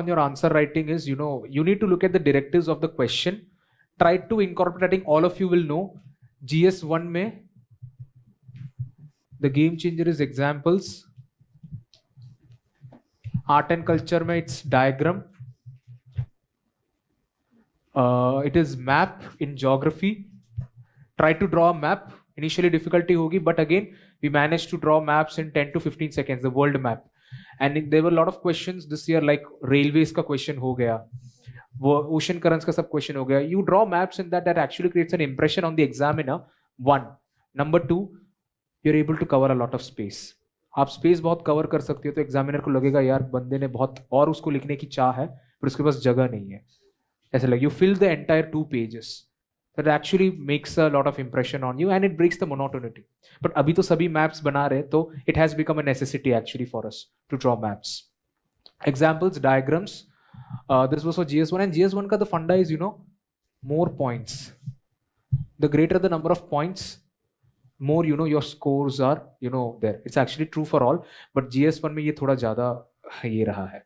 on your answer writing is, you need to look at the directives of the question. Try to incorporate. I think all of you will know GS1 में the game changer is examples. Art and culture में it's diagram. It is map in geography. Try to draw a map. Initially difficulty होगी, but again we managed to draw maps in 10 to 15 seconds, the world map. And there were a lot of questions this year, like railways का question हो गया, वो ocean currents का सब question हो गया. You draw maps in that actually creates an impression on the examiner. One. Number two, you're able to cover a lot of space. आप space बहुत कवर कर सकते हो तो एग्जामिनर को लगेगा यार बंदे ने बहुत और उसको लिखने की चाह है पर उसके पास जगह नहीं है. ऐसा लगे you fill the entire 2 pages. That actually makes a lot of impression on you and it breaks the monotony. But अभी तो सभी maps बना रहे तो it has become a necessity actually for us to draw maps. Examples, diagrams. This was for GS1 and GS1 का the funda is more points. The greater the number of points, more your scores are there. It's actually true for all, but GS1 में ये थोड़ा ज़्यादा ये रहा है.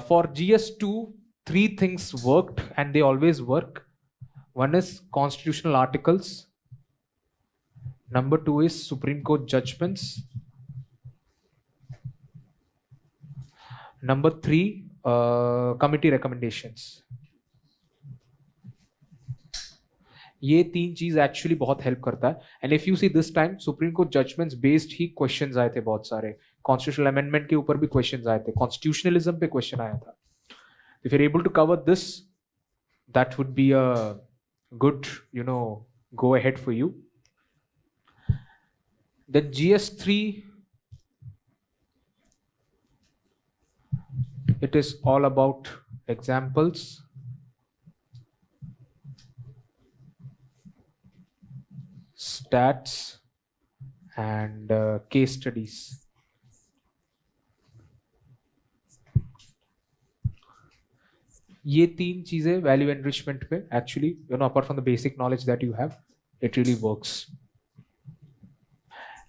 For GS2, 3 things worked and they always work. One is constitutional articles. Number 2 is Supreme Court judgments. Number 3, committee recommendations. ये 3 चीज actually बहुत हेल्प करता है. And if you see this time Supreme Court judgments based ही questions आए थे बहुत सारे. कॉन्स्टिट्यूशनल अमेंडमेंट के ऊपर भी क्वेश्चंस आए थे. कॉन्स्टिट्यूशनलिज्म पे क्वेश्चन आया था. If you are able to cover this, that would be a good go ahead for you. Then GS3, it is all about examples, stats and case studies. ये 3 चीजें वैल्यू एनरिचमेंट पे actually apart from the basic knowledge that you have, it really works.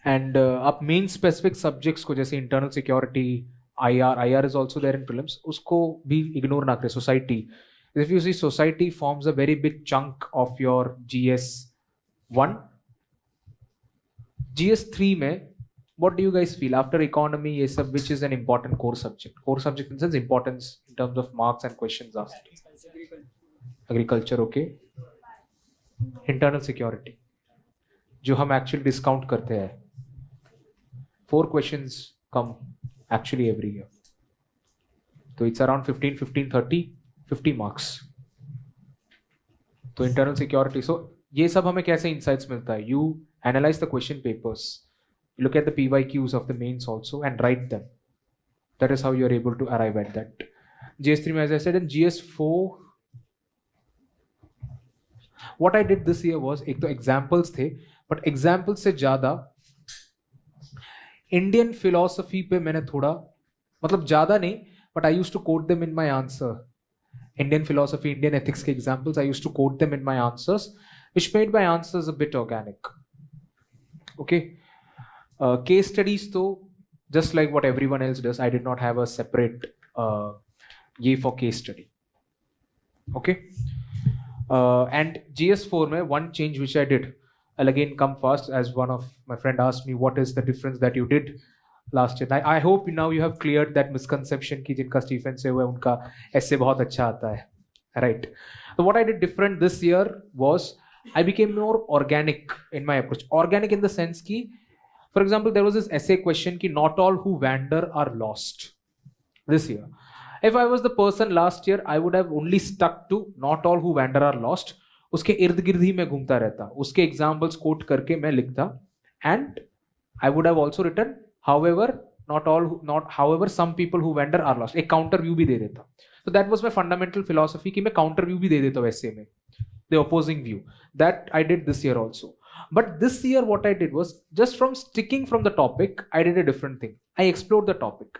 And आप main specific subjects को जैसे internal security, IR is also there in prelims, उसको भी ignore ना करें. Society, if you see society forms a very big chunk of your GS1. GS3 में what do you guys feel after economy, ये सब, which is an important core subject? Core subject in sense importance in terms of marks and questions asked. Agriculture, okay. Internal security, जो हम actually discount करते हैं. 4 questions come actually every year. तो it's around 15, 30, 50 marks. तो internal security. So ये सब हमें कैसे insights मिलता है? You analyze the question papers. You look at the PYQs of the mains also and write them. That is how you are able to arrive at that. GS3, as I said, and GS4, what I did this year was, एक तो examples थे, but examples से ज़्यादा Indian philosophy पे मैंने थोड़ा, मतलब ज़्यादा नहीं, but I used to quote them in my answer. Indian philosophy, Indian ethics के examples, I used to quote them in my answers, which made my answers a bit organic. Okay. Case studies though, just like what everyone else does, I did not have a separate ye for case study. Okay. And GS4 mein one change which I did, I'll again come fast, as one of my friend asked me what is the difference that you did last year. I hope now you have cleared that misconception ki jinka Stephen se hua unka essay bahut acha aata hai, right? So what I did different this year was I became more organic in my approach. Organic in the sense ki, for example, there was this essay question ki not all who wander are lost. This year, if I was the person last year, I would have only stuck to not all who wander are lost. उसके इर्द गिर्द ही मैं घूमता रहता, उसके examples coat करके मैं लिखता, and I would have also written however some people who wander are lost. एक counter view भी दे देता. So that was my fundamental philosophy कि मैं counter view भी दे देता हूँ essay में, the opposing view. That I did this year also. But this year what I did was, just from sticking from the topic, I did a different thing. I explored the topic.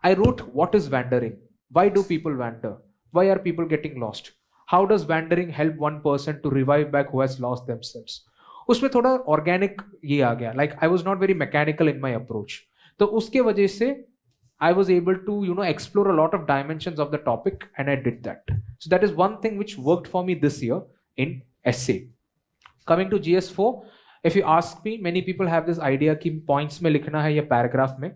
I wrote, what is wandering? Why do people wander? Why are people getting lost? How does wandering help one person to revive back who has lost themselves? उसमें थोड़ा organic ये आ गया. Like I was not very mechanical in my approach. तो उसके वजह से I was able to, explore a lot of dimensions of the topic, and I did that. So that is one thing which worked for me this year in essay. Coming to GS4, if you ask me, many people have this idea कि points में लिखना है या paragraph में.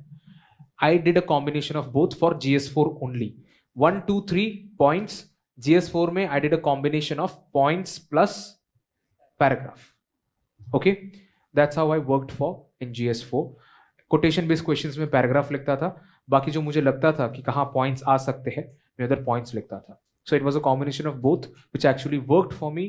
I did a combination of both for GS4 only. 1, 2, 3 points. GS4 में I did a combination of points plus paragraph. Okay, that's how I worked for in GS4. Quotation based questions में paragraph लिखता था, बाकी जो मुझे लगता था कि कहाँ points आ सकते हैं मैं उधर points लिखता था. So it was a combination of both which actually worked for me.